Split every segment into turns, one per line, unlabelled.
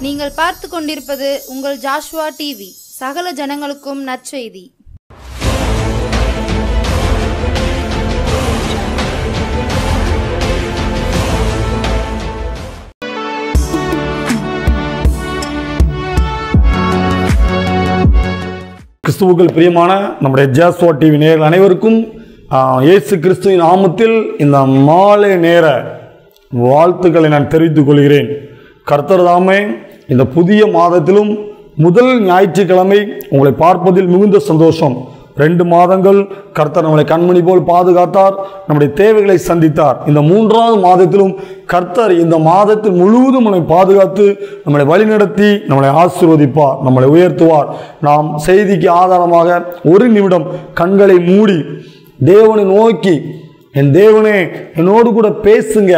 நீங்கள் பார்த்து கொண்டிருப்பது உங்கள் ஜாஷுவா டிவி. சகல ஜனங்களுக்கும் நற்செய்தி.
கிறிஸ்துவுக்குள் பிரியமான நம்முடைய ஜாஷுவா டிவி நேயர்கள் அனைவருக்கும் இயேசு கிறிஸ்துவின் நாமத்தில் இந்த மாலை நேர வாழ்த்துக்களை நான் தெரிவித்துக் கொள்கிறேன். கர்த்தர் தாமே இந்த புதிய மாதத்திலும் முதல் ஞாயிற்றுக்கிழமை உங்களை பார்ப்பதில் மிகுந்த சந்தோஷம். 2 மாதங்கள் கர்த்தர் நம்மளை கண்மணி போல் பாதுகாத்தார், நம்முடைய தேவைகளை சந்தித்தார். இந்த 3வது மாதத்திலும் கர்த்தர் இந்த மாதத்தில் முழுவதும் நம்மளை பாதுகாத்து நம்மளை வழிநடத்தி நம்மளை ஆசீர்வதிப்பார், நம்மளை உயர்த்துவார். நாம் செய்திக்கு ஆதாரமாக ஒரு நிமிடம் கண்களை மூடி தேவனை நோக்கி, என் தேவனே என்னோடு கூட பேசுங்க,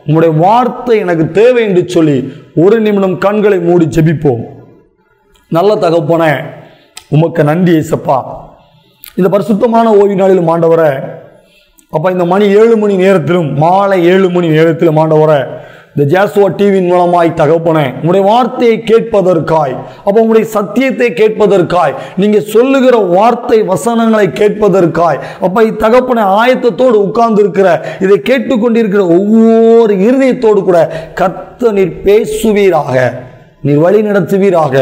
உங்களுடைய வார்த்தை எனக்கு தேவை என்று சொல்லி ஒரு நிமிடம் கண்களை மூடி ஜெபிப்போம். நல்ல தகப்பனே, உமக்கு நன்றி இயேசப்பா. இந்த பரிசுத்தமான ஓய்வு நாளிலும் ஆண்டவரே, அப்பா இந்த மணி 7 மணி நேரத்திலும் மாலை 7 மணி நேரத்திலும் ஆண்டவரே, இந்த ஜாஷுவா டிவியின் மூலமாய் தகப்பனே உங்களுடைய வார்த்தையை கேட்பதற்காய், அப்போ உங்களுடைய சத்தியத்தை கேட்பதற்காய், நீங்க சொல்லுகிற வார்த்தை வசனங்களை கேட்பதற்காய் அப்ப தகப்பனே ஆயத்தத்தோடு உட்கார்ந்து இருக்கிற, இதை கேட்டுக்கொண்டிருக்கிற ஒவ்வொரு இருதயத்தோடு கூட கர்த்தர் நீர் பேசுவீராக, நீர் வழி நடத்துவீராக.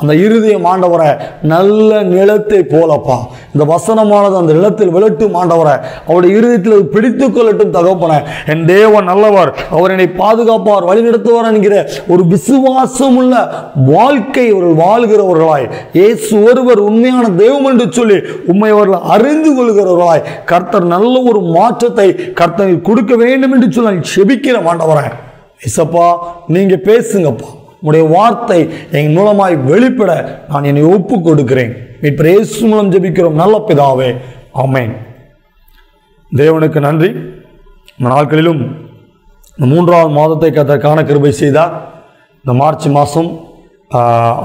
அந்த இருதயம் ஆண்டவரை நல்ல நிலத்தை போலப்பா, இந்த வசனமானது அந்த நிலத்தில் விழட்டும் ஆண்டவரை, அவருடைய இருதயத்தில் பிடித்து கொள்ளட்டும் தகப்பன. என் தேவன் நல்லவர், அவர் என்னை பாதுகாப்பார், வழி நடத்துவார் என்கிற ஒரு விசுவாசம் உள்ள வாழ்க்கை அவர்கள் வாழ்கிறவர்களாய், இயேசு ஒருவர் உண்மையான தெய்வம் என்று சொல்லி உண்மை அவர்கள் அறிந்து கொள்கிறவர்களாய் கர்த்தர் நல்ல ஒரு மாற்றத்தை கர்த்தர் கொடுக்க வேண்டும் என்று சொல்லி நான் செபிக்கிறேன் ஆண்டவரை. இசப்பா நீங்க பேசுங்கப்பா, உடைய வார்த்தை என் மூலமாய் வெளிப்பட நான் என்னை ஒப்பு கொடுக்கிறேன். இப்ப இயேசு மூலம் ஜெபிக்கிறோம் நல்ல பிதாவே, ஆமென். தேவனுக்கு நன்றி. இந்த நாட்களிலும் இந்த 3வது மாதத்தை கர்த்தர் காண கிருபை செய்தார். இந்த மார்ச் மாதம்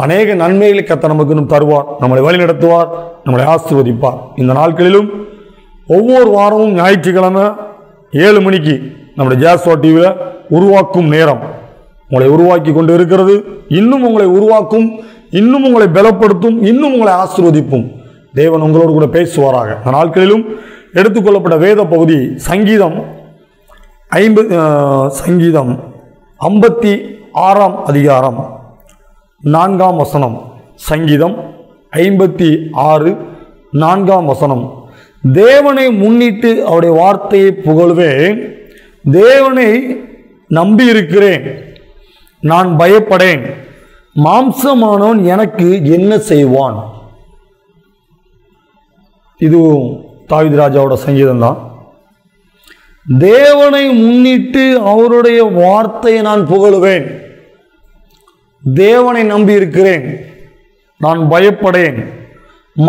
அநேக நன்மைகளை கர்த்தர் நமக்கு தருவார், நம்மளை வழி நடத்துவார், நம்மளை ஆசீர்வதிப்பார். இந்த நாட்களிலும் ஒவ்வொரு வாரமும் ஞாயிற்றுக்கிழமை 7 மணிக்கு நம்முடைய ஜாஷுவா டிவியில் உருவாக்கும் நேரம் உங்களை உருவாக்கி கொண்டு இருக்கிறது. இன்னும் உங்களை உருவாக்கும், இன்னும் உங்களை பலப்படுத்தும், இன்னும் உங்களை ஆசீர்வதிப்பும். தேவன் உங்களோடு கூட பேசுவாராக. அந்த நாட்களிலும் எடுத்துக்கொள்ளப்பட்ட வேத பகுதி சங்கீதம் 56ஆம் அதிகாரம் 4ஆம் வசனம். சங்கீதம் 56 4ஆம் வசனம். தேவனை முன்னிட்டு அவருடைய வார்த்தையை புகழ்வேன், தேவனை நம்பி இருக்கிறேன், நான் பயப்படேன், மாம்சமானவன் எனக்கு என்ன செய்வான். இது தாவீது ராஜாவோட சங்கீதம் தான். தேவனை முன்னிட்டு அவருடைய வார்த்தையை நான் புகழுவேன், தேவனை நம்பி இருக்கிறேன், நான் பயப்படேன்,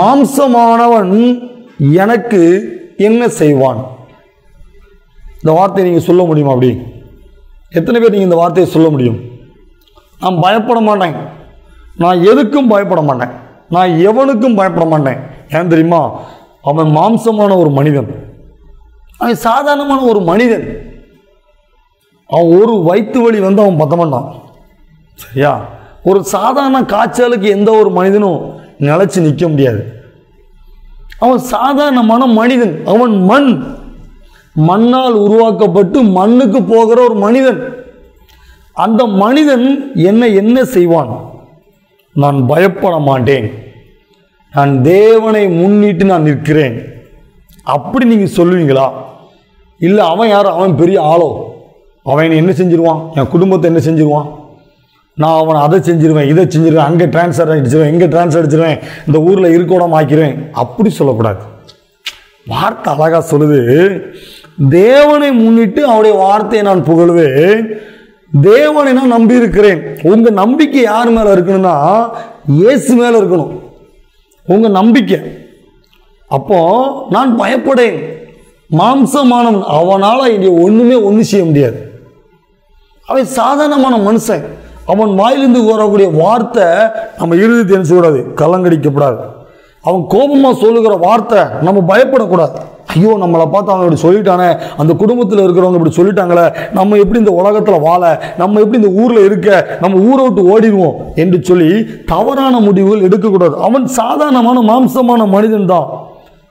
மாம்சமானவன் எனக்கு என்ன செய்வான். இந்த வார்த்தையை நீங்க சொல்ல முடியுமா? அப்படி எத்தனை பேர் நீங்க இந்த வார்த்தையை சொல்ல முடியும்? நான் பயப்பட மாட்டேன், நான் எதுக்கும் பயப்பட மாட்டேன், நான் எவனுக்கும் பயப்பட மாட்டேன். ஏன் தெரியுமா? அவன் மாம்சமான ஒரு மனிதன், அவன் சாதாரணமான ஒரு மனிதன். அவன் ஒரு வயிற்று வலி வந்து அவன் பத்த மாட்டான், சரியா? ஒரு சாதாரண காய்ச்சலுக்கு எந்த ஒரு மனிதனும் நிலைச்சு நிற்க முடியாது. அவன் சாதாரணமான மனிதன், அவன் மண்ணால் உருவாக்கப்பட்டு மண்ணுக்கு போகிற ஒரு மனிதன். அந்த மனிதன் என்ன செய்வான்? நான் பயப்பட மாட்டேன், நான் தேவனை முன்னிட்டு நான் நிற்கிறேன். அப்படி நீங்க சொல்லுவீங்களா? இல்லை அவன் யார், அவன் பெரிய ஆளோ, அவன் என்ன செஞ்சிருவான், என் குடும்பத்தை என்ன செஞ்சிருவான், நான் அவனை அதை செஞ்சிருவேன், இதை செஞ்சிருவேன், அங்கே டிரான்ஸ்ஃபர் அடிச்சிருவேன், இங்கே டிரான்ஸ்ஃபர் அடிச்சிருவேன், இந்த ஊரில் இருக்கோடாம ஆக்கிடுவேன். அப்படி சொல்லக்கூடாது. வார்த்தை அழகா சொல்லுது, தேவனை முன்னிட்டு அவருடைய வார்த்தையை நான் புகழ்வேன், தேவனை நான் நம்பி இருக்கிறேன். உங்க நம்பிக்கை யார் மேல இருக்கணும்னா இயேசு மேல இருக்கணும் உங்க நம்பிக்கை. அப்போ நான் பயப்படேன், மாம்சமானவன் அவனால இங்கே ஒண்ணு செய்ய முடியாது. அவன் சாதாரணமான மனுஷன், அவன் வாயிலிருந்து வரக்கூடிய வார்த்தை நம்ம இருதயத்தை என்ன செய்யக்கூடாது, கலங்கடிக்கப்படாது. அவன் கோபமா சொல்லுகிற வார்த்தை நம்ம பயப்படக்கூடாது. ஐயோ நம்மளை பார்த்து அவன் இப்படி சொல்லிட்டானே, அந்த குடும்பத்தில் இருக்கிறவங்க இப்படி சொல்லிட்டாங்களே, நம்ம எப்படி இந்த உலகத்தில் வாழ, நம்ம எப்படி இந்த ஊரில் இருக்க, நம்ம ஊரை விட்டு ஓடிடுவோம் என்று சொல்லி தவறான முடிவுகள் எடுக்கக்கூடாது. அவன் சாதாரணமான மாம்சமான மனிதன் தான்.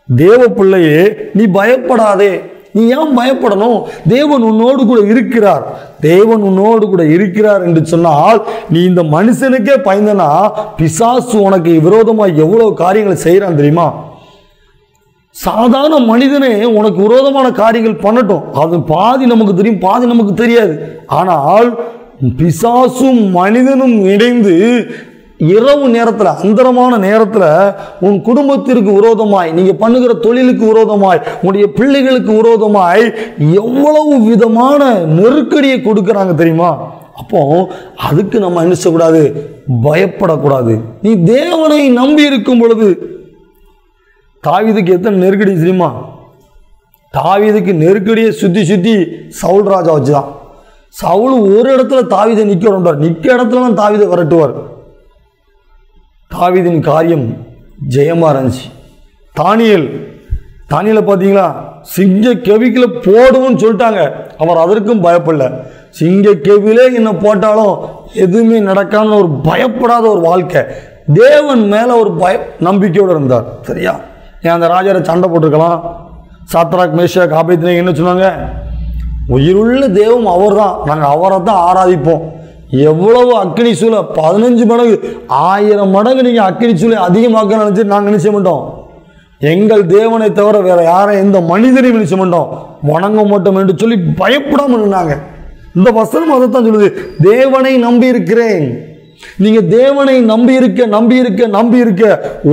தேவ பிள்ளையே, நீ பயப்படாதே. நீ ஏன் பயப்படணும்? தேவன் உன்னோடு கூட இருக்கிறார். தேவன் உன்னோடு கூட இருக்கிறார் என்று சொன்னால் நீ இந்த மனுஷனுக்கே பயந்தனா பிசாசு உனக்கு விரோதமாக எவ்வளவு காரியங்களை செய்யறான் தெரியுமா? சாதாரண மனிதனே உனக்கு விரோதமான காரியங்கள் பண்ணட்டும், அது பாதி நமக்கு தெரியும், பாதி நமக்கு தெரியாது. ஆனால் பிசாசும் மனிதனும் இணைந்து இரவு நேரத்தில், அந்தரமான நேரத்தில் உன் குடும்பத்திற்கு விரோதமாய், நீங்க பண்ணுகிற தொழிலுக்கு விரோதமாய், உன்னுடைய பிள்ளைகளுக்கு விரோதமாய் எவ்வளவு விதமான நெருக்கடியை கொடுக்கறாங்க தெரியுமா? அப்போ அதுக்கு நம்ம என்ன செய்யக்கூடாது? பயப்படக்கூடாது. நீ தேவனை நம்பி இருக்கும் பொழுது, தாவீதுக்கு எத்தனை நெருக்கடி தெரியுமா? தாவீதுக்கு நெருக்கடியை சுத்தி சுத்தி சவுல் ராஜா வச்சுதான். சவுல் ஒரு இடத்துல தாவீதை நிக்க விடார், நிக்க இடத்துல தாவீதை விரட்டுவார். தாவீதின் காரியம் ஜெயமா இருந்துச்சு. தானியேலை பார்த்தீங்களா? சிங்க கெவிக்குள்ள போடுவோம்னு சொல்லிட்டாங்க, அவர் அதற்கும் பயப்படல. சிங்க கெவிலே என்ன போட்டாலும் எதுவுமே நடக்காம ஒரு பயப்படாத ஒரு வாழ்க்கை, தேவன் மேல ஒரு நம்பிக்கையோடு இருந்தார். சரியா? ஏன் அந்த ராஜாரை சண்டை போட்டிருக்கலாம். சாத்ராக் மேஷாக் ஆபேத்நேகோ என்ன சொன்னாங்க? உயிருள்ள தெய்வம் அவர் தான், நாங்கள் அவரை தான் ஆராதிப்போம். எவ்வளவு அக்கினி சூளை, 15 மடங்கு 1000 மடங்கு நீங்க அக்கினி சூளை அதிகமாக்க நினைச்சு நாங்கள் நினைச்ச மாட்டோம். எங்கள் தேவனை தவிர வேற யாரும் எந்த மனிதனையும் நினைச்ச மாட்டோம், வணங்க மாட்டோம் என்று சொல்லி பயப்படாம இருந்தாங்க. இந்த வசனம் அதைத்தான் சொல்லுது, தேவனை நம்பி இருக்கிறேன். நீங்க தேவனை நம்பி இருக்க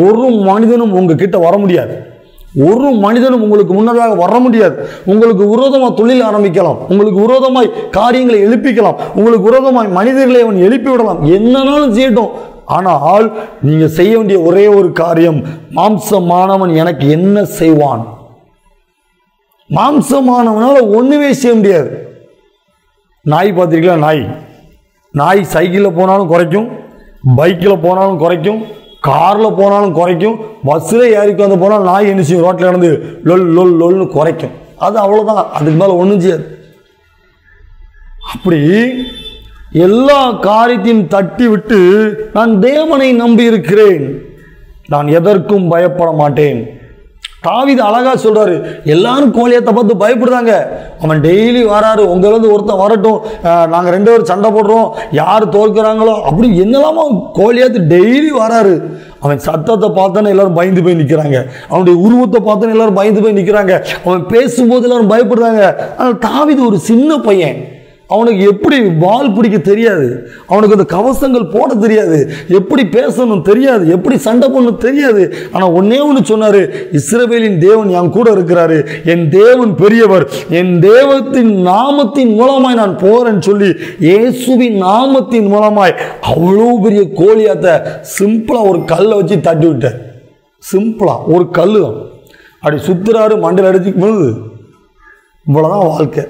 ஒரு மனிதனும் உங்க கிட்ட வர முடியாது. ஒரு மனிதனும் உங்களுக்கு முன்னதாக வர முடியாது. உங்களுக்கு விரோதமாக தொழில் ஆரம்பிக்கலாம், உங்களுக்கு விரோதமாய் காரியங்களை எழுப்பிக்கலாம், உங்களுக்கு விரோதமாய் மனிதர்களை அவன் எழுப்பி விடலாம், என்னன்னாலும் செய்யட்டும். ஆனால் நீங்க செய்ய வேண்டிய ஒரே ஒரு காரியம், மாம்சமானவன் எனக்கு என்ன செய்வான்? மாம்சமானவனால ஒண்ணுமே செய்ய முடியாது. நாய் பார்த்திருக்கீங்களா? நாய் சைக்கிளில் போனாலும் குறைக்கும், பைக்கில் போனாலும் குறைக்கும், காரில் போனாலும் குறைக்கும், பஸ்ஸில் ஏறிக்கு வந்து போனால் நாய் என்ன செய்யும்? ரோட்டில் நடந்து லொல் லொல் லொல்னு குறைக்கும். அது அவ்வளோதான், அதுக்கு மேலே ஒன்றும் செய்யாது. அப்படி எல்லா காரியத்தையும் தட்டி விட்டு நான் தேவனை நம்பி இருக்கிறேன், நான் எதற்கும் பயப்பட மாட்டேன். தாவீது அழகா சொல்றாரு. எல்லாரும் கோலியாத்தை பார்த்து பயப்படுறாங்க. அவன் டெய்லி வராரு, உங்களிருந்து ஒருத்தன் வரட்டும், நாங்க 2 பேரும் சண்டை போடுறோம், யார் தோற்கிறாங்களோ அப்படி என்னெல்லாமோ கோலியாத்து டெய்லி வராரு. அவன் சத்தத்தை பார்த்தோன்னே எல்லாரும் பயந்து போய் நிற்கிறாங்க, அவனுடைய உருவத்தை பார்த்தோன்னே எல்லாரும் பயந்து போய் நிற்கிறாங்க, அவன் பேசும்போது எல்லாரும் பயப்படுறாங்க. ஆனால் தாவீது ஒரு சின்ன பையன், அவனுக்கு எப்படி வால் பிடிக்க தெரியாது, அவனுக்கு அந்த கவசங்கள் போட தெரியாது, எப்படி பேசணும் தெரியாது, எப்படி சண்டை பண்ணணும் தெரியாது. ஆனா ஒன்னே ஒன்று சொன்னாரு, இஸ்ரவேலின் தேவன் என் கூட இருக்கிறாரு, என் தேவன் பெரியவர், என் தேவத்தின் நாமத்தின் மூலமாய் நான் போறேன்னு சொல்லி இயேசுவின் நாமத்தின் மூலமாய் அவ்வளோ பெரிய கோலியாத்தை சிம்பிளா ஒரு கல்லை வச்சு தட்டி விட்டார். சிம்பிளா ஒரு கல்லு தான் அப்படி சுத்துறாரு, மண்டையில் அடிச்சுக்கும் போது இவ்வளவுதான் வாழ்க்கை,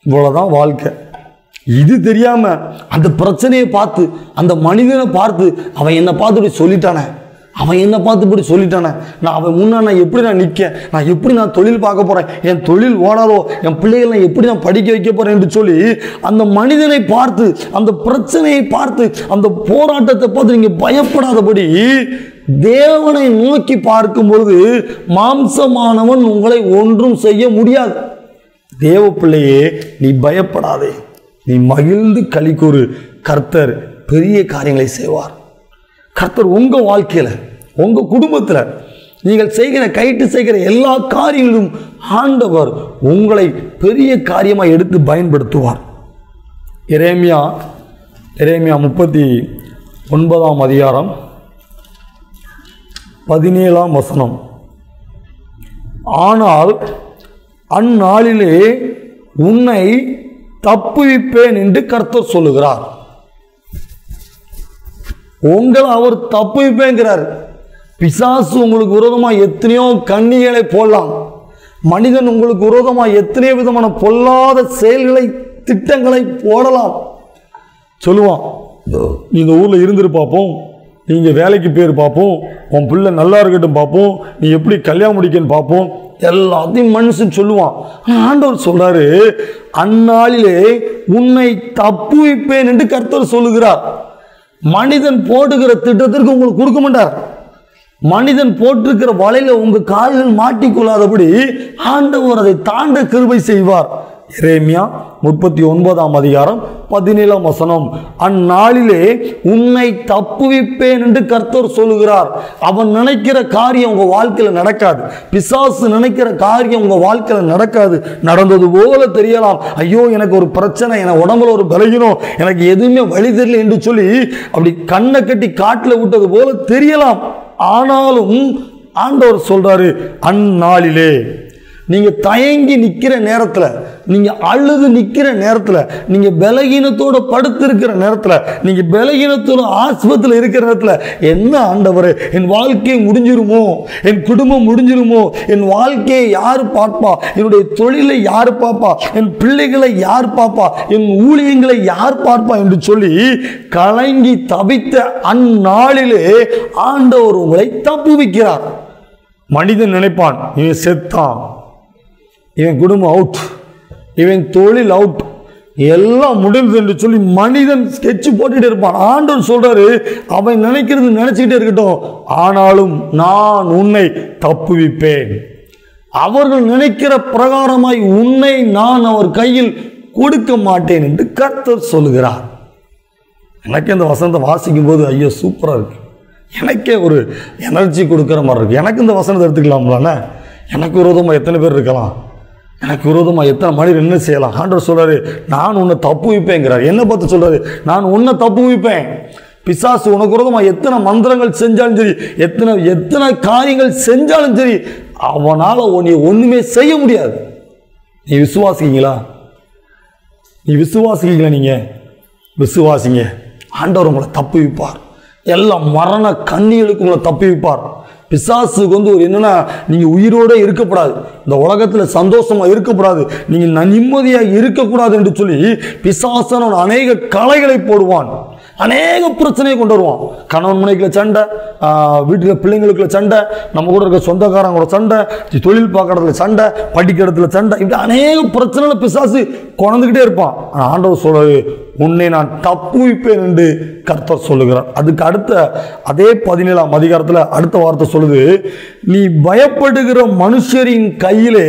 இவ்வளவுதான் வாழ்க்கை. இது தெரியாம அந்த பிரச்சனையை பார்த்து, அந்த மனிதனை பார்த்து, அவன் என்னை பார்த்து இப்படி சொல்லிட்டானே, நான் அவன் முன்னா நான் எப்படி நான் நிற்க, நான் எப்படி நான் தொழில் பார்க்க போறேன், என் தொழில் ஓடாதோ, என் பிள்ளைகளை எப்படி நான் படிக்க வைக்க போறேன் என்று சொல்லி அந்த மனிதனை பார்த்து, அந்த பிரச்சனையை பார்த்து, அந்த போராட்டத்தை பார்த்து நீங்க பயப்படாதபடி தேவனை நோக்கி பார்க்கும்போது மாம்சமானவன் உங்களை ஒன்றும் செய்ய முடியாது. தேவ பிள்ளையே, நீ பயப்படாதே, நீ மகிழ்ந்து களிக்கூறு, கர்த்தர் பெரிய காரியங்களை செய்வார். கர்த்தர் உங்க வாழ்க்கையில, உங்க குடும்பத்துல நீங்கள் செய்கிற எல்லா காரியங்களும் ஆண்டவர் உங்களை பெரிய காரியமாக எடுத்து பயன்படுத்துவார். எரேமியா 39ஆம் அதிகாரம் 17ஆம் வசனம். ஆனால் அந்நாளிலே உன்னை தப்புவிப்பேன் என்று கர்த்தர் சொல்லுகிறார். உங்களை அவர் தப்புவிப்பேங்கிறார். பிசாசு உங்களுக்கு விரோதமாக எத்தனையோ கண்ணிகளை போடலாம், மனிதன் உங்களுக்கு விரோதமாக எத்தனையோ விதமான பொல்லாத செயல்களை, திட்டங்களை போடலாம். சொல்லுவான், இந்த ஊர்ல இருந்துரு பார்ப்போம், நீங்கள் வேலைக்கு பேர் பார்ப்போம், உன் பிள்ளை நல்லா இருக்கட்டும் பார்ப்போம், நீ எப்படி கல்யாணம் முடிக்கன்னு பார்ப்போம், எல்லாத்தையும் மனுஷன் சொல்லுவான். ஆனால் ஆண்டவர் சொல்றாரு, அந்நாளிலே உன்னை தப்புவிப்பேன் என்று கர்த்தர் சொல்லுகிறார். மனிதன் போடுகிற திட்டத்திற்கு உங்களுக்கு கொடுக்க மாட்டார். மனிதன் போட்டிருக்கிற வலையில உங்க கால்கள் மாட்டிக்கொள்ளாதபடி ஆண்டவர் அதை தாண்ட கிருபை செய்வார். எரேமியா 39:17 அந்நாளிலே உன்னை தப்புவிப்பேன் என்று கர்த்தர் சொல்லுகிறார். அவன் நினைக்கிற காரியம் உங்க வாழ்க்கையில நடக்காது. பிசாசு நினைக்கிற காரியம் உங்க வாழ்க்கையில நடக்காது. நடந்தது போல தெரியலாம். ஐயோ எனக்கு ஒரு பிரச்சனை, எனக்கு உடம்புல ஒரு பலகீனம், எனக்கு எதுவுமே வழி தெரியல என்று சொல்லி அப்படி கண்ணை கட்டி காட்டில் விட்டது போல தெரியலாம். ஆனாலும் ஆண்டவர் சொல்றாரு, அந்நாளிலே நீங்க தயங்கி நிக்கிற நேரத்துல, நீங்க அழுது நிக்கிற நேரத்துல, நீங்க பலகீனத்தோட படுத்திருக்கிற நேரத்துல, நீங்க பலகீனத்தோட ஆஸ்பத்திரியில் இருக்கிற நேரத்துல, என்ன ஆண்டவரே என் வாழ்க்கையை முடிஞ்சிருமோ, என் குடும்பம் முடிஞ்சிருமோ, என் வாழ்க்கையை யாரு பார்ப்பா, என்னுடைய தொழிலை யாரு பார்ப்பா, என் பிள்ளைகளை யார் பார்ப்பா, என் ஊழியங்களை யார் பார்ப்பா என்று சொல்லி கலங்கி தவித்த அந்நாளிலே ஆண்டவர் உங்களை தப்புவிக்கிறார். மனிதன் நினைப்பான், இவன் செத்தான், இவன் குடும்பம் அவுட், இவன் தொழில் அவுட், எல்லாம் முடிந்தது என்று சொல்லி மனிதன் ஸ்கெட்ச் போட்டுட்டு இருப்பான். ஆண்டவர் சொல்றாரு, அவன் நினைக்கிறது நினைச்சுக்கிட்டே இருக்கட்டும், ஆனாலும் நான் உன்னை தப்புவிப்பேன். அவர்கள் நினைக்கிற பிரகாரமாய் உன்னை நான் அவர் கையில் கொடுக்க மாட்டேன் என்று கர்த்தர் சொல்லுகிறார். எனக்கு இந்த வசனத்தை வாசிக்கும் போது ஐயோ சூப்பரா இருக்கு, எனக்கே ஒரு எனர்ஜி கொடுக்குற மாதிரி இருக்கு. எனக்கு இந்த வசனத்தை எடுத்துக்கலாம்லானே? எனக்கு விரோதமாக எத்தனை பேர் இருக்கலாம், எனக்கு விரோதமாக எத்தனை மனிதர் என்ன செய்யலாம்? ஆண்டவர் சொல்றாரு, நான் உன்னை தப்பு வைப்பேங்கிறார். என்ன பார்த்து சொல்றாரு? நான் உன்னை தப்பு வைப்பேன். பிசாசு உனக்கு விரோதமாக எத்தனை மந்திரங்கள் செஞ்சாலும் சரி, எத்தனை காரியங்கள் செஞ்சாலும் சரி, அவனால் நீ ஒண்ணுமே செய்ய முடியாது. நீ விசுவாசிங்களா? நீ விசுவாசிங்களா? நீங்க விசுவாசிங்க, ஆண்டவர் உங்களை தப்பு வைப்பார். எல்லாம் மரண கண்ணிகளுக்கு உங்களை தப்பி வைப்பார். பிசாசுக்கு ஒரு என்னன்னா, நீங்க உயிரோட இருக்கக்கூடாது, இந்த உலகத்துல சந்தோஷமா இருக்கக்கூடாது, நீங்க நிம்மதியா இருக்கக்கூடாது என்று சொல்லி பிசாசன் அநேக கலைகளை போடுவான், அநேக பிரச்சனையை கொண்டு வருவான். கணவன் மனைவிக்குள்ள சண்டை, வீட்டில் பிள்ளைங்களுக்குள்ள சண்டை, நம்ம கூட இருக்க சொந்தக்காரங்களோட சண்டை, தொழில் பார்க்கறதுல சண்டை, படிக்கிற இடத்துல சண்டை, இப்படி அநேக பிரச்சனைகளை பிசாசு கொண்டுகிட்டே இருப்பான். ஆனால் ஆண்டவர் சொல்றாரு, உன்னை நான் தப்புவிப்பேன் என்று கர்த்தர் சொல்லுகிறார். அதுக்கு அடுத்த அதே 17ஆம் அதிகாரத்தில் அடுத்த வார்த்தை சொல்லுது, நீ பயப்படுகிற மனுஷரின் கையிலே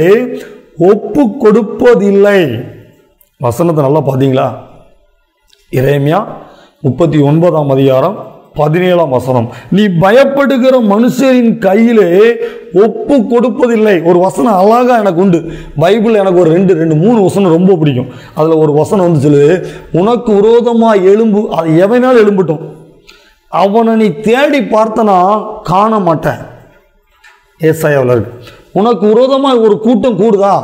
ஒப்பு கொடுப்பதில்லை. வசனத்தை நல்லா பார்த்தீங்களா? எரேமியா 39ஆம் அதிகாரம் 17ஆம் வசனம். நீ பயப்படுகிற மனுஷரின் கையிலே ஒப்பு கொடுப்பதில்லை. ஒரு வசனம் அழகா எனக்கு உண்டு. பைபிள் எனக்கு ஒரு ரெண்டு 3 வசனம் ரொம்ப பிடிக்கும். அதுல ஒரு வசனம் வந்து சொல்லுது, உனக்கு விரோதமா எழும்பு, அது எவனாலும் எழும்பட்டும், அவனை நீ தேடி பார்த்தனா காண மாட்டேன். ஏசாயாவில் இருக்கு. உனக்கு விரோதமா ஒரு கூட்டம் கூடுதா,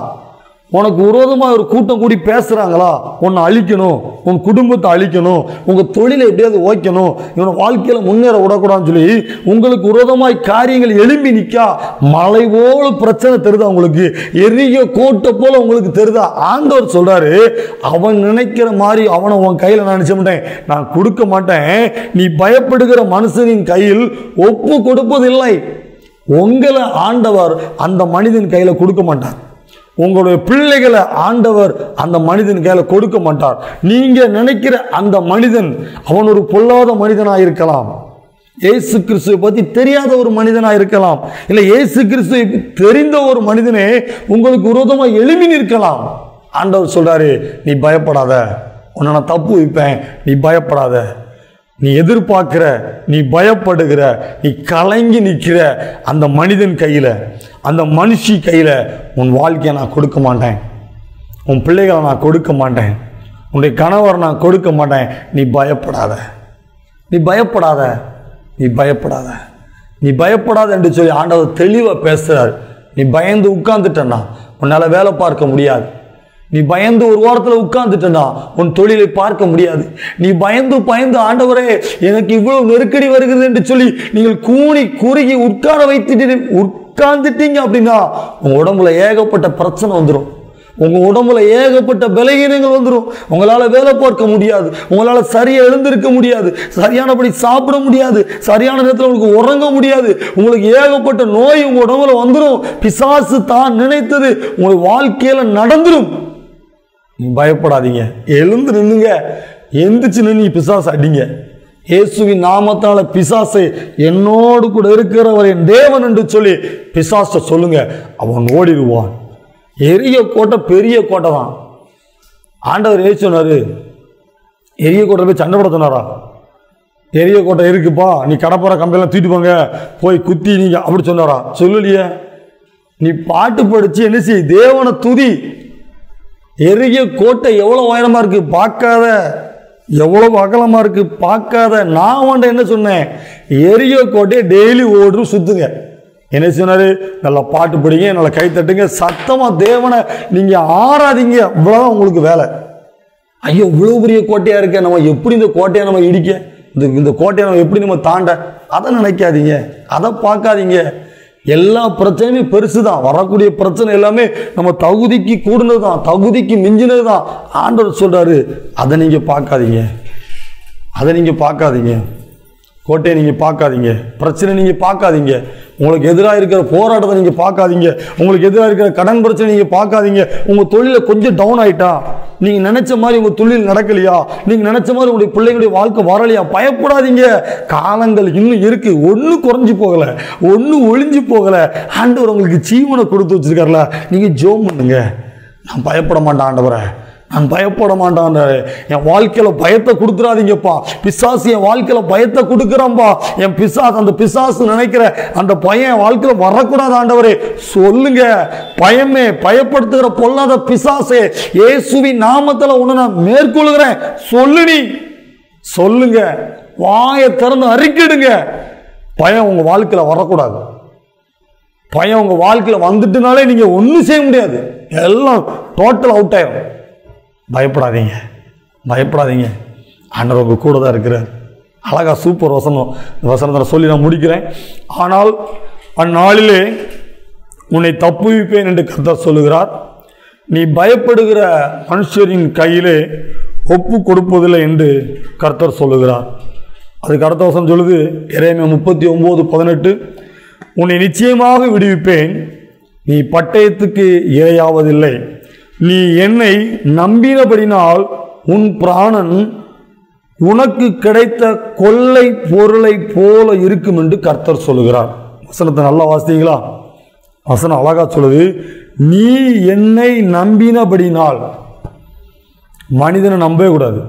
உனக்கு விரோதமாக ஒரு கூட்டம் கூடி பேசுறாங்களா, உன்னை அழிக்கணும், உன் குடும்பத்தை அழிக்கணும், உங்க தொழிலை எப்படியாவது ஓய்க்கணும், இவனை வாழ்க்கையில முன்னேற விடக்கூடாதுன்னு சொல்லி உங்களுக்கு விரோதமாய் காரியங்கள் எழும்பி நிற்கா, மலை போல பிரச்சனை தெரியுதா உங்களுக்கு, எரிய கோட்டை போல உங்களுக்கு தெரியுதா? ஆண்டவர் சொல்றாரு, அவன் நினைக்கிற மாதிரி அவனை உன் கையில நான் நினைச்ச மாட்டேன், நான் கொடுக்க மாட்டேன். நீ பயப்படுகிற மனுஷனின் கையில் ஒப்பு கொடுப்பதில்லை. உங்களை ஆண்டவர் அந்த மனிதன் கையில கொடுக்க மாட்டார். உங்களுடைய பிள்ளைகளை ஆண்டவர் அந்த மனிதன் கையில கொடுக்க மாட்டார். நீங்க நினைக்கிற அந்த மனிதன் அவன் ஒரு பொல்லாத மனிதனாக இருக்கலாம், இயேசு கிறிஸ்துவை பத்தி தெரியாத ஒரு மனிதனாக இருக்கலாம், இல்ல இயேசு கிறிஸ்துவை தெரிந்த ஒரு மனிதனே உங்களுக்கு விரோதமா எழுப்பி நிற்கலாம். ஆண்டவர் சொல்றாரு, நீ பயப்படாத, உன்னை நான் தப்பு வைப்பேன், நீ பயப்படாத. நீ எதிர்பார்க்கிற, நீ பயப்படுகிற, நீ கலங்கி நிற்கிற அந்த மனிதன் கையில, அந்த மனுஷி கையில உன் வாழ்க்கையை நான் கொடுக்க மாட்டேன், உன் பிள்ளைகளை நான் கொடுக்க மாட்டேன், உன்னுடைய கணவர் நான் கொடுக்க மாட்டேன். நீ பயப்படாத, நீ பயப்படாத, நீ பயப்படாத, நீ பயப்படாத என்று சொல்லி ஆண்டவர் தெளிவாக பேசுறார். நீ பயந்து உட்கார்ந்துட்டனா உன்னால வேலை பார்க்க முடியாது. நீ பயந்து ஒரு வாரத்தில் உட்கார்ந்துட்டா உன் தொழிலை பார்க்க முடியாது. நீ பயந்து ஆண்டவரே எனக்கு இவ்வளவு நெருக்கடி வருகிறது என்று சொல்லி நீங்கள் கூணி குறுகி உட்கார்ந்துட்டீங்க அப்படின்னா உங்க உடம்புல ஏகப்பட்ட பிரச்சனை வந்துடும். உங்கள் உடம்புல ஏகப்பட்ட பலகீனங்கள் வந்துடும். உங்களால் வேலை பார்க்க முடியாது, உங்களால் சரியாக எழுந்திருக்க முடியாது, சரியானபடி சாப்பிட முடியாது, சரியான நேரத்தில் உங்களுக்கு உறங்க முடியாது, உங்களுக்கு ஏகப்பட்ட நோய் உங்கள் உடம்புல வந்துடும். பிசாசு தான் நினைத்தது உங்கள் வாழ்க்கையில் நடந்துடும். நீங்கள் பயப்படாதீங்க, எழுந்து நின்னுங்க, எந்திரிச்சு நின்று பிசாசு அடிங்க. இயேசுவின் நாமத்தால பிசாசை என்னோடு கூட இருக்கிறவர் என் தேவன் என்று சொல்லி பிசாசை சொல்லுங்க, அவன் ஓடிடுவான். எரிய கோட்டை பெரிய கோட்டை தான். ஆண்டவர் ஏன் சொன்னாரு? எரிய கோட்டை போய் சண்டை போட சொன்னாரா? எரிய கோட்டை இருக்குப்பா, நீ கடப்பார கம்பெல்லாம் தூக்கிட்டு போங்க, போய் குத்தி நீங்க அப்படி சொன்னாரா? சொல்லலையே. நீ பாட்டு படிச்சு என்ன செய், தேவனை துதி. எரிய கோட்டை எவ்வளவு உயரமா இருக்கு பார்க்காத, எவ்வளவு அகலமா இருக்கு பார்க்காத. நான் அவன்கிட்ட என்ன சொன்னேன்? எரிய கோட்டையை டெய்லி ஓடும் சுத்துங்க. என்ன சொன்னாரு? நல்லா பாட்டு படிங்க, நல்லா கை தட்டுங்க, சத்தமா தேவனை நீங்க ஆராதிங்க, இவ்வளவுதான் உங்களுக்கு வேலை. ஐயோ இவ்வளவு பெரிய கோட்டையா இருக்க, நம்ம எப்படி இந்த கோட்டையை நம்ம இடிக்க, இந்த கோட்டையை நம்ம எப்படி நம்ம தாண்ட, அதை நினைக்காதீங்க, அதை பார்க்காதீங்க. எல்லா பிரச்சனையுமே பெருசு தான். வரக்கூடிய பிரச்சனை எல்லாமே நம்ம தகுதிக்கு கூடுனது தான், தகுதிக்கு மிஞ்சினது தான். ஆண்டவர் சொல்றாரு, அதை நீங்க பார்க்காதீங்க, அதை நீங்க பார்க்காதீங்க. கோட்டையை நீங்கள் பார்க்காதீங்க, பிரச்சனை நீங்கள் பார்க்காதீங்க, உங்களுக்கு எதிராக இருக்கிற போராட்டத்தை நீங்கள் பார்க்காதீங்க, உங்களுக்கு எதிராக இருக்கிற கடன் பிரச்சனை நீங்கள் பார்க்காதீங்க. உங்கள் தொழிலில் கொஞ்சம் டவுன் ஆகிட்டா, நீங்கள் நினச்ச மாதிரி உங்கள் தொழில் நடக்கலையா, நீங்கள் நினச்ச மாதிரி உங்களுடைய பிள்ளைங்களுடைய வாழ்க்கை வரலையா, பயப்படாதீங்க. காலங்கள் இன்னும் இருக்குது, ஒன்றும் குறைஞ்சி போகலை, ஒன்றும் ஒழிஞ்சு போகலை. ஆண்டவர் உங்களுக்கு ஜீவனை கொடுத்து வச்சுருக்காருல, நீங்கள் ஜெபம் பண்ணுங்க. நான் பயப்பட மாட்டேன் ஆண்டவரே, நான் பயப்பட மாட்டான். என் வாழ்க்கையில பயத்தை கொடுத்துறாதீங்கப்பா. பிசாசு என் வாழ்க்கையில பயத்தை கொடுக்குறான்பா. என் பிசாசு, அந்த பிசாசு நினைக்கிற அந்த பயம் என் வாழ்க்கையில வரக்கூடாது ஆண்டவரே சொல்லுங்க. பயமே, பயப்படுத்துகிற பொல்லாத பிசாசே, இயேசுவின் நாமத்துல உன்னை நான் மேற்கொள்கிறேன் சொல்லு. நீ சொல்லுங்க, வாயை திறந்து அறிக்கிடுங்க. பயம் உங்க வாழ்க்கையில வரக்கூடாது. பயம் உங்க வாழ்க்கையில வந்துட்டுனாலே நீங்க ஒன்றும் செய்ய முடியாது, எல்லாம் டோட்டல் அவுட் ஆயிரும். பயப்படாதீங்க, பயப்படாதீங்க. ஆண்டவர் உங்க கூட தான் இருக்கிறார். அழகா சூப்பர் வசனம், வசனத்தை சொல்லி நான் முடிக்கிறேன். ஆனால் அந்நாளிலே உன்னை தப்புவிப்பேன் என்று கர்த்தர் சொல்லுகிறார். நீ பயப்படுகிற மனுஷரின் கையிலே ஒப்பு கொடுப்பதில்லை என்று கர்த்தர் சொல்லுகிறார். அதுக்கு அடுத்த வசனம் சொல்லுது, எரேமியா 39:18, உன்னை நிச்சயமாக விடுவிப்பேன், நீ பட்டயத்துக்கு இரையாவதில்லை, நீ என்னை நம்பினபடினால் உன் பிராணன் உனக்கு கிடைத்த கொள்ளை பொருளை போல இருக்கும் என்று கர்த்தர் சொல்லுகிறார். வசனத்தை நல்லா வாசித்தீங்களா? வசனம் அழகா சொல்லுது, நீ என்னை நம்பினபடினால். மனிதனை நம்பவே கூடாது.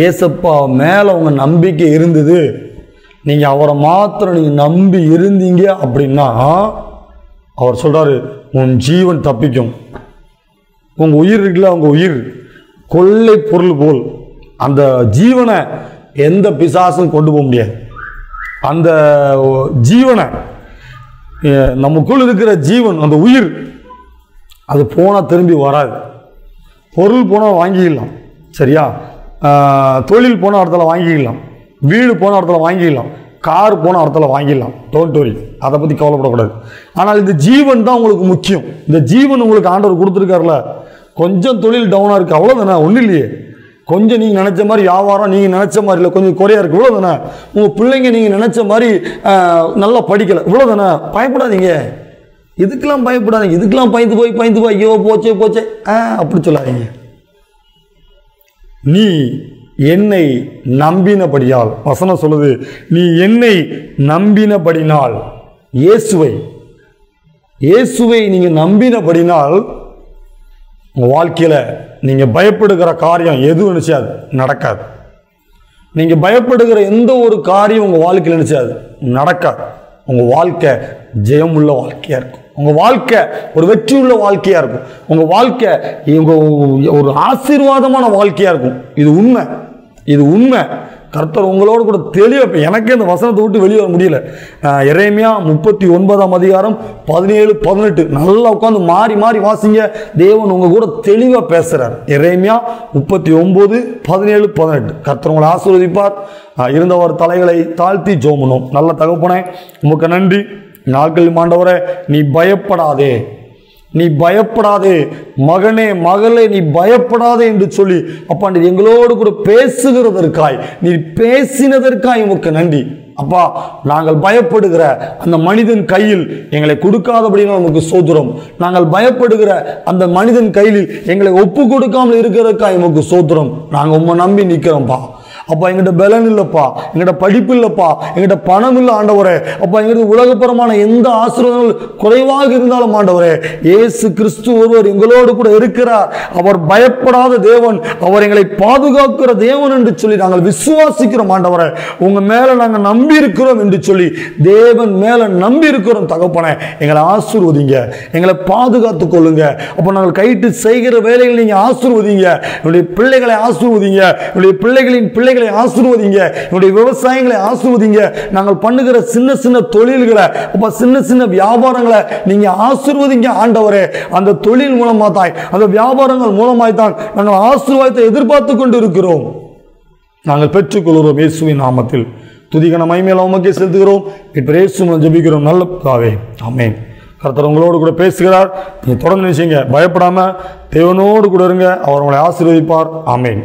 ஏசப்பா மேல உங்க நம்பிக்கை இருந்தது, நீங்க அவரை மாத்திரம் நீங்க நம்பி இருந்தீங்க அப்படின்னா அவர் சொல்றாரு, உன் ஜீவன் தப்பிக்கும். உங்க உயிர் இருக்குல்ல, உங்க உயிர் கொள்ளை பொருள் போல். அந்த ஜீவனை எந்த பிசாசும் கொண்டு போக முடியாது. அந்த ஜீவனை, நமக்குள் இருக்கிற ஜீவன், அந்த உயிர், அது போனால் திரும்பி வராது. பொருள் போனால் வாங்கிக்கலாம், சரியா? தொழில் போன இடத்துல வாங்கிக்கலாம், வீடு போன இடத்துல வாங்கிக்கலாம், கார் போன இடத்துல வாங்கிடலாம். டோன்ட் வரி, அதை பற்றி கவலைப்படக்கூடாது. ஆனால் இந்த ஜீவன் தான் உங்களுக்கு முக்கியம். இந்த ஜீவன் உங்களுக்கு ஆண்டவர் கொடுத்துருக்காருல. கொஞ்சம் தொழில் டவுனாக இருக்குது, அவ்வளோதானே, ஒன்றும் இல்லையே. கொஞ்சம் நீங்கள் நினச்ச மாதிரி வியாபாரம் நீங்கள் நினச்ச மாதிரி இல்லை, கொஞ்சம் குறையாக இருக்குது, இவ்வளோதானே. உங்கள் பிள்ளைங்க நீங்கள் நினச்ச மாதிரி நல்லா படிக்கலை, இவ்வளோதானே. பயப்படாதீங்க, இதுக்கெல்லாம் பயப்படாதீங்க. இதுக்கெல்லாம் பயந்து போய் ஐயோ போச்சே போச்சே அப்படி சொல்லாதீங்க. நீ என்னை நம்பினபடியால், வசனம் சொல்லுது, நீ என்னை நம்பினபடினால், இயேசுவை நீங்க நம்பினபடினால் உங்க வாழ்க்கையில நீங்க பயப்படுகிற காரியம் எதுவும் நினைச்சாது நடக்காது. நீங்க பயப்படுகிற எந்த ஒரு காரியம் உங்க வாழ்க்கையில் நினைச்சாது நடக்காது. உங்க வாழ்க்கை ஜெயமுள்ள வாழ்க்கையா இருக்கும். உங்க வாழ்க்கை ஒரு வெற்றி உள்ள வாழ்க்கையா இருக்கும். உங்க வாழ்க்கை ஒரு ஆசீர்வாதமான வாழ்க்கையா இருக்கும். இது உண்மை, இது உண்மை. கர்த்தர் உங்களோடு கூட தெளிவாக, எனக்கே இந்த வசனத்தை விட்டு வெளியே வர முடியல. எரேமியா 39:17-18 நல்லா உட்காந்து மாறி மாறி வாசிங்க. தேவன் உங்க கூட தெளிவாக பேசுறார். எரேமியா 39:17-18. கர்த்தர் உங்களை ஆசீர்வதிப்பார். இருந்தவர் தலைகளை தாழ்த்தி ஜெபம் பண்ணுவோம். நல்ல தகப்பனே, உமக்கு நன்றி. நாட்கள் ஆண்டவரே, நீ பயப்படாதே, நீ பயப்படாதே மகனே மகளே, நீ பயப்படாதே என்று சொல்லி அப்பா நீ எங்களோடு கூட பேசுகிறதற்காய், நீ பேசினதற்காய் உமக்கு நன்றி அப்பா. நாங்கள் பயப்படுகிற அந்த மனிதன் கையில் எங்களை கொடுக்காதபடினால் உமக்கு சோத்திரம். நாங்கள் பயப்படுகிற அந்த மனிதன் கையில் எங்களை ஒப்பு கொடுக்காமல் இருக்கிறதுக்காக உமக்கு சோத்திரம். நாங்கள் உம்மை நம்பி நிற்கிறோம்ப்பா. அப்பா எங்கிட்ட பலன் இல்லைப்பா, எங்கிட்ட படிப்பு இல்லைப்பா, எங்கிட்ட பணம் இல்லை ஆண்டவரே. அப்பா எங்கிட்ட உலகப்பரமான எந்த ஆசீர்வாதங்கள் குறைவாக இருந்தாலும் ஆண்டவரே, இயேசு கிறிஸ்து ஒருவர் எங்களோடு கூட இருக்கிறார். அவர் பயப்படாத தேவன், அவர் எங்களை பாதுகாக்கிற தேவன் என்று சொல்லி நாங்கள் விசுவாசிக்கிறோம் ஆண்டவரே. உங்க மேல நாங்கள் நம்பி இருக்கிறோம் என்று சொல்லி தேவன் மேல நம்பி இருக்கிறோம் தகப்பனே. எங்களை ஆசீர்வதிங்க, எங்களை பாதுகாத்துக் கொள்ளுங்க. அப்போ நாங்கள் கைட்டு செய்கிற வேலைகள் நீங்க ஆசீர்வதிங்க. என்னுடைய பிள்ளைகளை ஆசீர்வதிங்க, என்னுடைய பிள்ளைகளின் பிள்ளைகளை ஆசீர்வதிங்க, என்னுடைய விவசாயங்களை ஆசீர்வதிங்க. நாங்கள் பண்ணுகிற சின்ன சின்ன தொழில்களை, அப்ப சின்ன சின்ன வியாபாரங்களை நீங்க ஆசீர்வதிங்க ஆண்டவரே. அந்த தொழில் மூலமா தான், அந்த வியாபாரங்கள் மூலமாய் தான் நாங்கள் ஆசீர்வாதத்தை எதிர்பார்த்து கொண்டு இருக்கிறோம். நாங்கள் பெற்றுக்கொள்கிறோம் இயேசுவின் நாமத்தில். துதிகன மகிமையை உமக்கே செலுத்துகிறோம். இப்ப இயேசு மூலம் ஜெபிக்கிறோம் நல்ல பிதாவே, ஆமென். கர்த்தர் உங்களோடு கூட பேசுகிறார். நீங்க தொடர்ந்து நினைச்சீங்க, பயப்படாம தேவனோடு கூட இருங்க, அவர் உங்களை ஆசீர்வதிப்பார். ஆமென்.